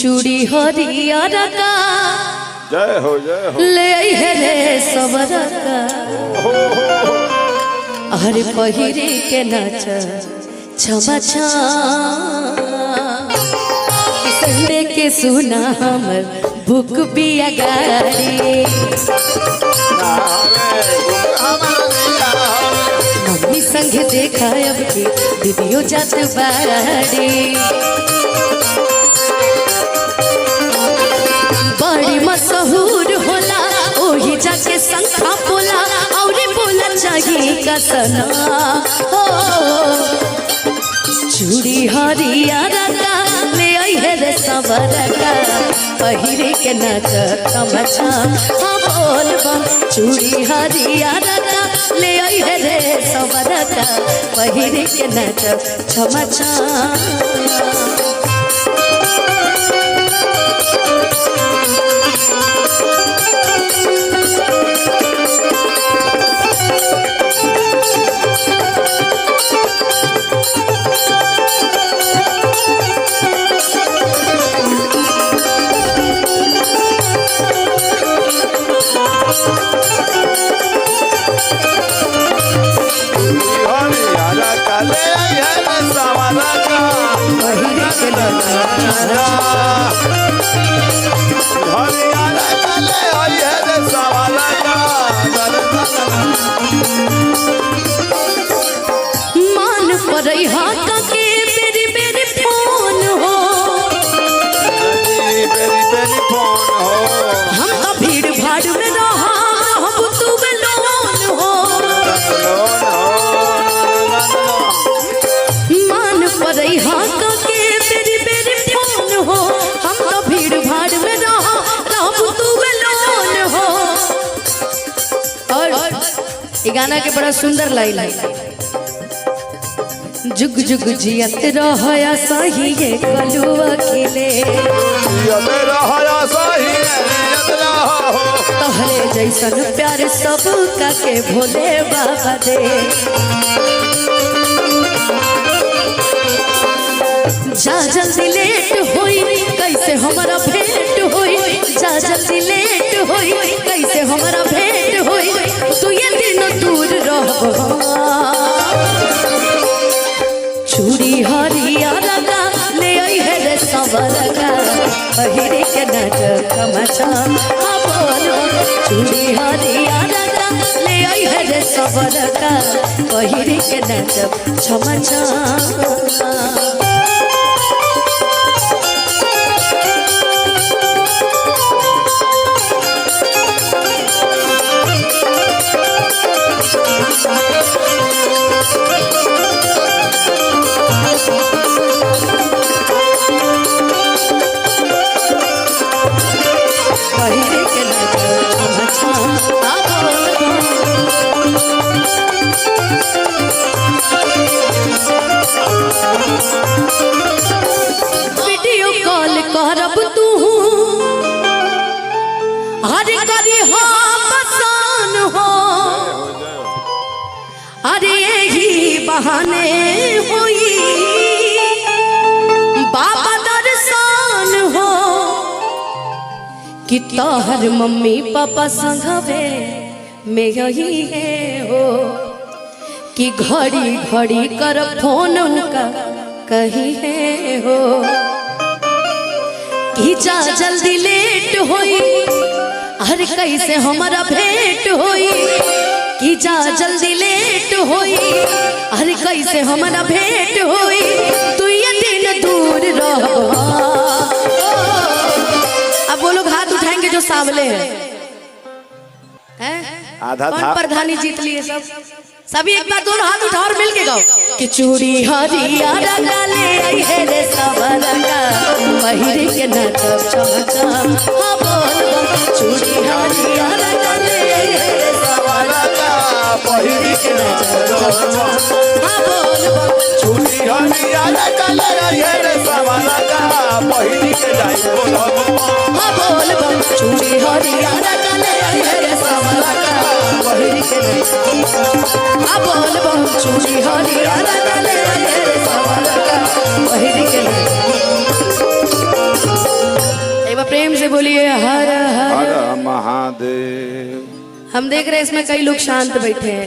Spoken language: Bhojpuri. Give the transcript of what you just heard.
चूड़ी हरियर का जय हो ले है रे सबर का हर पहिरे के नाच छमा छा संडे के सुना हमर भूख बिया गाड़ी मम्मी संग देखा अब की दीदियों जात बाड़ी बड़ी मशहूर होला ओही जाके संखा बोला और बोला चाहिए कसना हो चूड़ी हरियर का ले आई है रे सबर का पहिरे के नाच तमचा हम बोलबम चूड़ी हरियर का ले आई है रे सबर का पहिरे के नाच छमचा मान पर के बेरी बेरी फोन हो हम तो भीड़ भाड़ में रहा हम तू बेलोन हो मान पर के बेरी बेरी फोन हो हम तो भीड़ भाड़ में रहा तू बेलोन हो। और ये गाना के बड़ा सुंदर लाइन है जुग जुग जियत रहया सही ये कलुआ खिले तोहरे जैसन प्यार सब का के भोले बाबा दे जा जल्दी लेट होई कैसे हमारा भेंट होई जा जल्दी लेट होई कैसे हमारा भेंट होई तू ये दिन दूर रहो चूड़ी हरियर का ले आई है रे सबर का पहिरे के नाच तमचा बोलो चूड़ी हरियर का ले आई है रे सबर का पहिरे के नाच छमचा वीडियो कॉल करब तू हरे करी पसान हो अरे यही बहाने हुई बाबा दर्शन हो कि तोहर मम्मी पापा संगवे में यही है हो कि घड़ी घड़ी कर फोन का कही है हो कि जा जल्दी लेट होई हर कैसे हमारा भेंट होई कि जा जल्दी लेट होई हर कैसे हमारा भेंट होई तू ये दिन दूर रहो। अब वो लोग हाथ उठाएंगे जो सामने हैं आधा कौन प्रधानी जीत लिए सभी एक बार दोनों हाथ उठा और मिल के गाओ कि चूड़ी हरियर का ले आई है रे सबर का पहिरे के नाच छमचा हाँ बोल चूड़ी हरियर का ले आई है रे सबर का पहिरे के नाच छमचा हाँ बोल चूड़ी हरियर का ले आई है रे सबर का पहिरे के नाच हाँ बोल चूड़ी हरियर का ले आई है रे सबर का पहिरे के नाच बोल बम चूड़ी हरियर का ले आई है रे सबर का पहिरे के नाच बाबा प्रेम से बोलिए हर हर। हर महादेव। हम देख रहे हैं इसमें कई लोग शांत बैठे हैं।